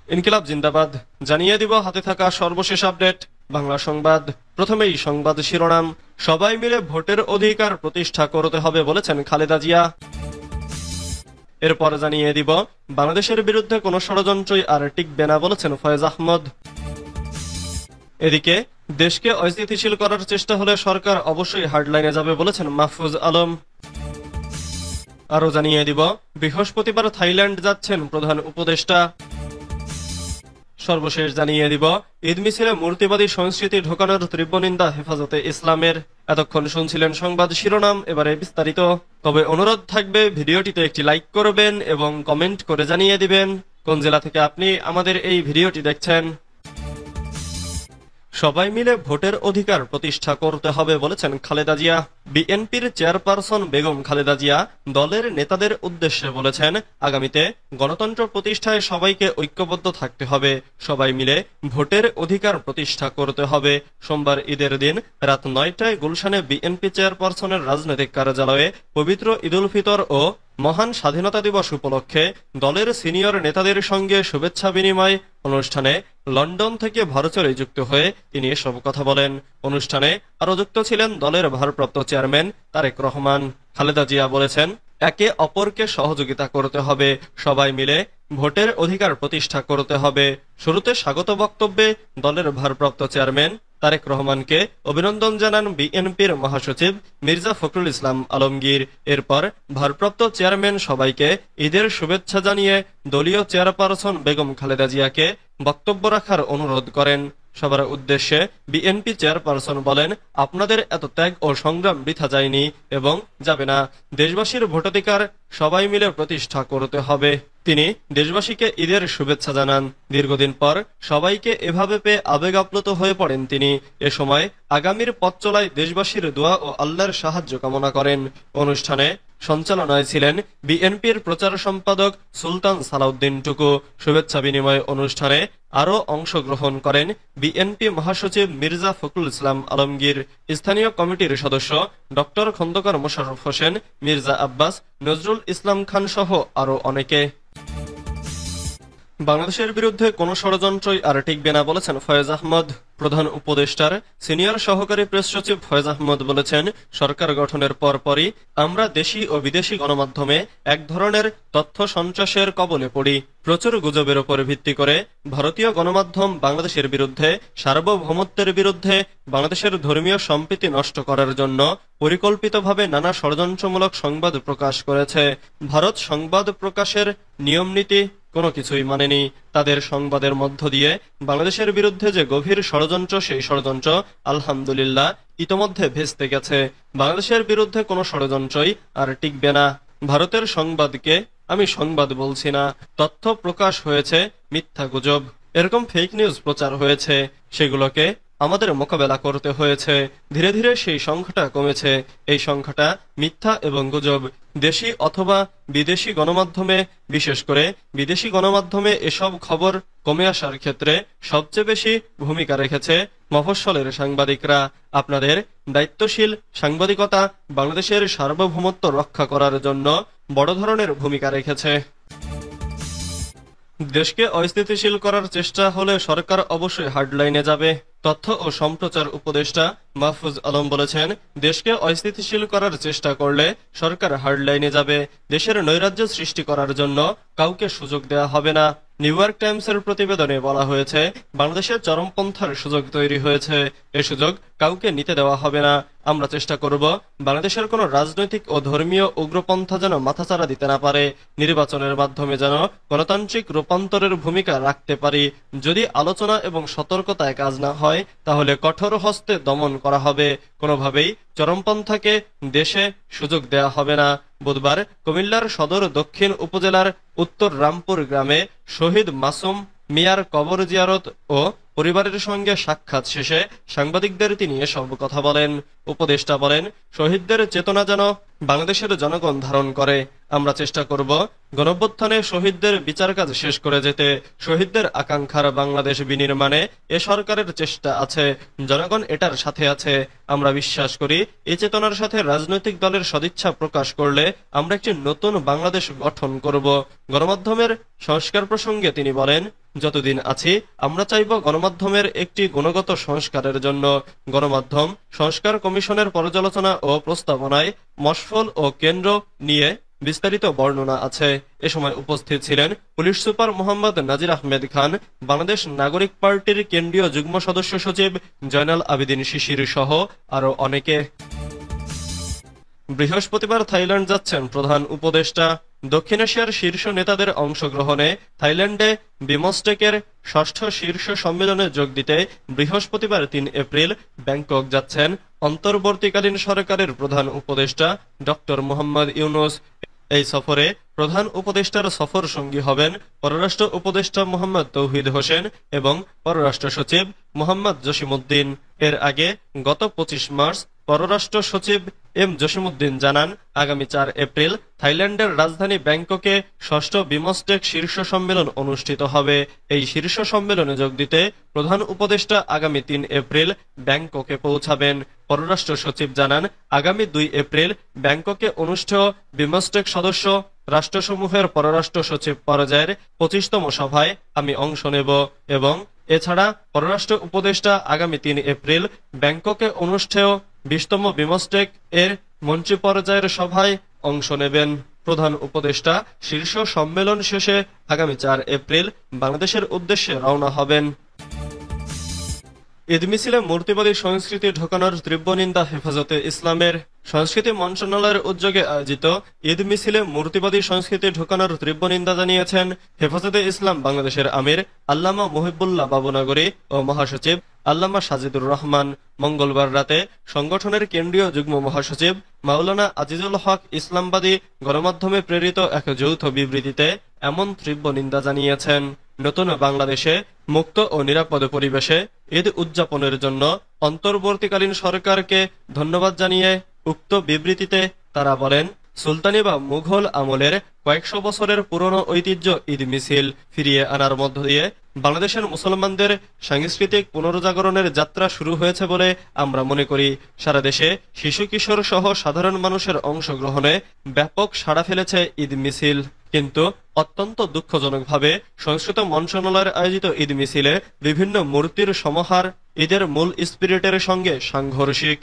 ইনকিলাব জিন্দাবাদ। জানিয়ে দিব হাতে থাকা সর্বশেষ আপডেট বাংলা সংবাদ। প্রথমেই সংবাদ শিরোনাম। সবাই মিলে ভোটের অধিকার প্রতিষ্ঠা করতে হবে বলেছেন খালেদা জিয়া। এরপর জানিয়ে দিব বাংলাদেশের বিরুদ্ধে কোনো ষড়যন্ত্রই আর টিকবে না বলেছেন ফয়েজ আহমদ। এদিকে দেশকে অস্থিতিশীল করার চেষ্টা হলে সরকার অবশ্যই হার্ডলাইনে যাবে বলেছেন মাহফুজ আলম। আরো জানিয়ে দিব বৃহস্পতিবার থাইল্যান্ড যাচ্ছেন প্রধান উপদেষ্টা। সর্বশেষ জানিয়ে দিব ঈদ মিছিলে মূর্তিবাদী সংস্কৃতি ঢোকানোর তীব্র নিন্দা হেফাজতে ইসলামের। এতক্ষণ শুনছিলেন সংবাদ শিরোনাম, এবারে বিস্তারিত। তবে অনুরোধ থাকবে ভিডিওটিতে একটি লাইক করবেন এবং কমেন্ট করে জানিয়ে দিবেন কোন জেলা থেকে আপনি আমাদের এই ভিডিওটি দেখছেন। সবাই মিলে ভোটের অধিকার প্রতিষ্ঠা করতে হবে বলেছেন খালেদা জিয়া। বিএনপির চেয়ারপারসন বেগম খালেদা জিয়া দলের নেতাদের উদ্দেশ্যে বলেছেন, আগামীতে গণতন্ত্র প্রতিষ্ঠায় সবাইকে ঐক্যবদ্ধ থাকতে হবে, সবাই মিলে ভোটের অধিকার প্রতিষ্ঠা করতে হবে। সোমবার ঈদের দিন রাত 9টায় গুলশানে বিএনপি চেয়ারপারসনের রাজনৈতিক কার্যালয়ে পবিত্র ঈদুল ফিতর ও মহান স্বাধীনতা দিবস উপলক্ষে দলের সিনিয়র নেতাদের সঙ্গে শুভেচ্ছা বিনিময় অনুষ্ঠানে লন্ডন থেকে ভার্চুয়ালি যুক্ত হয়ে তিনি এসব কথা বলেন। অনুষ্ঠানে আরো যুক্ত ছিলেন দলের ভারপ্রাপ্ত চেয়ারম্যান তারেক রহমান। খালেদা জিয়া বলেছেন, একে অপরকে সহযোগিতা করতে হবে, সবাই মিলে ভোটের অধিকার প্রতিষ্ঠা করতে হবে। শুরুতে স্বাগত বক্তব্যে দলের ভারপ্রাপ্ত চেয়ারম্যান তারেক রহমানকে অভিনন্দন জানান বিএনপির মহাসচিব মির্জা ফখরুল ইসলাম আলমগীর। এরপর ভারপ্রাপ্ত চেয়ারম্যান সবাইকে ঈদের শুভেচ্ছা জানিয়ে দলীয় চেয়ারপারসন বেগম খালেদা জিয়াকে বক্তব্য রাখার অনুরোধ করেন। সবার উদ্দেশ্যে বিএনপি চেয়ারপারসন বলেন, আপনাদের এত ত্যাগ ও সংগ্রাম বৃথা যায়নি এবং যাবে না। দেশবাসীর ভোটাধিকার সবাই মিলে প্রতিষ্ঠা করতে হবে। তিনি দেশবাসীকে ঈদের শুভেচ্ছা জানান। দীর্ঘদিন পর সবাইকে এভাবে পেয়ে আবেগ আপ্লুত হয়ে পড়েন তিনি। এ সময় আগামীর পথ চলায় দেশবাসীর দোয়া ও আল্লাহর সাহায্য কামনা করেন। অনুষ্ঠানে সঞ্চালনায় ছিলেন বিএনপির প্রচার সম্পাদক সুলতান সালাউদ্দিন টুকু। শুভেচ্ছা বিনিময় অনুষ্ঠানে আরও অংশগ্রহণ করেন বিএনপি মহাসচিব মির্জা ফখরুল ইসলাম আলমগীর, স্থানীয় কমিটির সদস্য ডক্টর খন্দকার মোশাররফ হোসেন, মির্জা আব্বাস, নজরুল ইসলাম খান সহ আরো অনেকে। বাংলাদেশের বিরুদ্ধে কোনো ষড়যন্ত্রই আর টিকবে না বলেছেন ফয়েজ আহমদ। প্রধান উপদেষ্টার সিনিয়র সহকারী প্রেস সচিব ফয়েজ আহমদ বলেছেন, সরকার গঠনের পরপরই আমরা দেশি ও বিদেশি গণমাধ্যমে এক ধরনের তথ্য সন্ত্রাসের কবলে পড়ি। প্রচুর গুজবের উপর ভিত্তি করে ভারতীয় গণমাধ্যম বাংলাদেশের বিরুদ্ধে, সার্বভৌমত্বের বিরুদ্ধে, বাংলাদেশের ধর্মীয় সম্প্রীতি নষ্ট করার জন্য পরিকল্পিতভাবে নানা ষড়যন্ত্রমূলক সংবাদ প্রকাশ করেছে। ভারত সংবাদ প্রকাশের নিয়মনীতি কোনো কিছুই মানেনি। তাদের সংবাদের মধ্য দিয়ে বাংলাদেশের বিরুদ্ধে যে গভীর ষড়যন্ত্র, সেই ষড়যন্ত্র আলহামদুলিল্লাহ ইতোমধ্যে ভেস্তে গেছে। বাংলাদেশের বিরুদ্ধে কোনো ষড়যন্ত্রই আর টিকবে না। ভারতের সংবাদকে আমি সংবাদ বলছি না। তথ্য প্রকাশ হয়েছে, মিথ্যা গুজব, এরকম ফেক নিউজ প্রচার হয়েছে, সেগুলোকে আমাদের মোকাবেলা করতে হয়েছে। ধীরে ধীরে সেই সংখ্যাটা কমেছে। এই সংখ্যাটা মিথ্যা এবং গুজব। দেশি অথবা বিদেশি গণমাধ্যমে, বিশেষ করে বিদেশি গণমাধ্যমে এসব খবর কমে আসার ক্ষেত্রে সবচেয়ে বেশি ভূমিকা রেখেছে মফস্বলের সাংবাদিকরা। আপনাদের দায়িত্বশীল সাংবাদিকতা বাংলাদেশের সার্বভৌমত্ব রক্ষা করার জন্য বড় ধরনের ভূমিকা রেখেছে। দেশকে অস্থিতিশীল করার চেষ্টা হলে সরকার অবশ্যই হার্ডলাইনে যাবে। তথ্য ও সম্প্রচার উপদেষ্টা মাহফুজ আলম বলেছেন, দেশকে অস্থিতিশীল করার চেষ্টা করলে সরকার হার্ডলাইনে যাবে। দেশের নৈরাজ্য সৃষ্টি করার জন্য কাউকে সুযোগ দেওয়া হবে না। নিউ ইয়র্ক টাইমসের প্রতিবেদনে বলা হয়েছে, বাংলাদেশের চরমপন্থার সুযোগ তৈরি হয়েছে। এ সুযোগ কাউকে নিতে দেওয়া হবে না। আমরা চেষ্টা করব বাংলাদেশের কোনো রাজনৈতিক ও ধর্মীয় উগ্রপন্থা যেন মাথাচাড়া দিতে না পারে। নির্বাচনের মাধ্যমে যেন গণতান্ত্রিক রূপান্তরের ভূমিকা রাখতে পারি। যদি আলোচনা এবং সতর্কতায় কাজ না হয়, তাহলে কঠোর হস্তে দমন করা হবে। কোনোভাবেই চরমপন্থাকে দেশে সুযোগ দেওয়া হবে না। বুধবার কুমিল্লার সদর দক্ষিণ উপজেলার উত্তর রামপুর গ্রামে শহীদ মাসুম মিয়ার কবর জিয়ারত ও পরিবারের সঙ্গে সাক্ষাৎ শেষে সাংবাদিকদের তিনি এসব কথা বলেন। উপদেষ্টা বলেন, শহীদদের চেতনা যেন বাংলাদেশের জনগণ ধারণ করে। আমরা চেষ্টা করব গণঅভ্যুত্থানে শহীদদের বিচার কাজ শেষ করে যেতে। শহীদদের আকাঙ্ক্ষার বাংলাদেশ বিনির্মাণে এ সরকারের চেষ্টা আছে, জনগণ এটার সাথে আছে। আমরা বিশ্বাস করি এই চেতনার সাথে রাজনৈতিক দলের সদিচ্ছা প্রকাশ করলে আমরা একটি নতুন বাংলাদেশ গঠন করব। গণমাধ্যমের সংস্কার প্রসঙ্গে তিনি বলেন, যতদিন আছি আমরা চাইব গণমাধ্যমের একটি গুণগত সংস্কারের জন্য। গণমাধ্যম সংস্কার কমিশনের পর্যালোচনা ও প্রস্তাবনায় মশফল ও কেন্দ্র নিয়ে বিস্তারিত বর্ণনা আছে। এ সময় উপস্থিত ছিলেন পুলিশ সুপার মোহাম্মদ নাজির আহমেদ খান, বাংলাদেশ নাগরিক পার্টির কেন্দ্রীয় যুগ্ম সদস্য সচিব জয়নাল আবেদিন শিশির সহ আরো অনেকে। বৃহস্পতিবার থাইল্যান্ড যাচ্ছেন প্রধান উপদেষ্টা। দক্ষিণ এশিয়ার শীর্ষ নেতাদের অংশগ্রহণে থাইল্যান্ডে বিমস্টেকের ষষ্ঠ শীর্ষ সম্মেলনে যোগ দিতে বৃহস্পতিবার ৩ এপ্রিল ব্যাংকক যাচ্ছেন অন্তর্বর্তীকালীন সরকারের প্রধান উপদেষ্টা ডক্টর মোহাম্মদ ইউনূস। এই সফরে প্রধান উপদেষ্টার সফর সঙ্গী হবেন পররাষ্ট্র উপদেষ্টা মোহাম্মদ তৌহিদ হোসেন এবং পররাষ্ট্র সচিব মোহাম্মদ জসিমউদ্দিন। এর আগে গত ২৫ মার্চ পররাষ্ট্র সচিব এম জসিমউদ্দিন জানান, আগামী ৪ এপ্রিল থাইল্যান্ডের রাজধানী ব্যাংককে ষষ্ঠ বিমস্টেক শীর্ষ সম্মেলন অনুষ্ঠিত হবে। এই শীর্ষ সম্মেলনে যোগ দিতে প্রধান উপদেষ্টা আগামী ৩ এপ্রিল ব্যাংককে পৌঁছাবেন। পররাষ্ট্র সচিব জানান, আগামী ২ এপ্রিল ব্যাংককে অনুষ্ঠেয় বিমস্টেক সদস্য রাষ্ট্রসমূহের পররাষ্ট্র সচিব পর্যায়ের ২৫তম সভায় আমি অংশ নেব এবং এছাড়া পররাষ্ট্র উপদেষ্টা আগামী ৩ এপ্রিল ব্যাংককে অনুষ্ঠেয় ২০তম বিমস্টেক এর মন্ত্রী পর্যায়ের সভায় অংশ নেবেন। প্রধান উপদেষ্টা শীর্ষ সম্মেলন শেষে আগামী ৪ এপ্রিল বাংলাদেশের উদ্দেশ্যে রওনা হবেন। ঈদ মিছিলে মূর্তিবাদী সংস্কৃতি ঢোকানোর তীব্র নিন্দা হেফাজতে ইসলামের। সংস্কৃতি মন্ত্রণালয়ের উদ্যোগে আয়োজিত ঈদ মিছিলে মূর্তিবাদী সংস্কৃতি ঢোকানোর তীব্র নিন্দা জানিয়েছেন হেফাজতে ইসলাম বাংলাদেশের আমির আল্লামা মুহিবুল্লাহ বাবুনগরী ও মহাসচিব আল্লামা সাজিদুর রহমান। মঙ্গলবার রাতে সংগঠনের কেন্দ্রীয় যুগ্ম মহাসচিব মাওলানা আজিজুল হক ইসলামবাদী গণমাধ্যমে প্রেরিত এক যৌথ বিবৃতিতে এমন তীব্র নিন্দা জানিয়েছেন। নতুন বাংলাদেশে মুক্ত ও নিরাপদ পরিবেশে ঈদ উদযাপনের জন্য অন্তর্বর্তীকালীন সরকারকে ধন্যবাদ জানিয়ে উক্ত বিবৃতিতে তারা বলেন, সুলতানি বা মুঘল আমলের কয়েকশো বছরের পুরনো ঐতিহ্য ঈদ মিছিল ফিরিয়ে আনার মধ্য দিয়ে বাংলাদেশের মুসলমানদের সাংস্কৃতিক পুনর্জাগরণের যাত্রা শুরু হয়েছে বলে আমরা মনে করি। সারা দেশে শিশু কিশোর সহ সাধারণ মানুষের অংশগ্রহণে ব্যাপক সাড়া ফেলেছে ঈদ মিছিল। কিন্তু অত্যন্ত দুঃখজনকভাবে সংস্কৃতি মন্ত্রণালয়ের আয়োজিত ঈদ মিছিলে বিভিন্ন মূর্তির সমাহার ঈদের মূল স্পিরিটের সঙ্গে সাংঘর্ষিক।